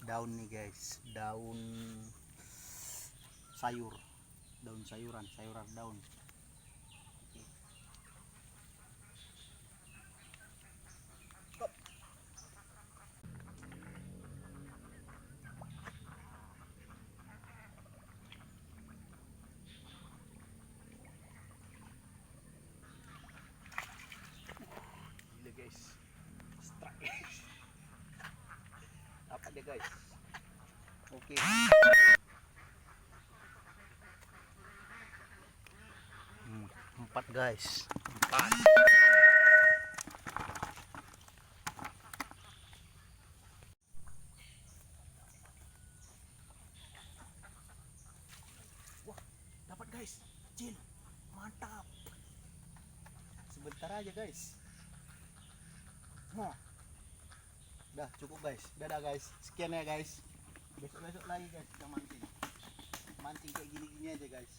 daun nih guys, daun sayur, daun sayuran daun. Gila guys, strike guys. Apa dia guys? Oke. Empat guys, empat. Wah, dapat guys, kecil, mantap. Sebentar aja guys. Nah, udah cukup guys, dadah guys, sekian ya guys. Besok lagi guys kita mancing kayak gini-gini aja guys.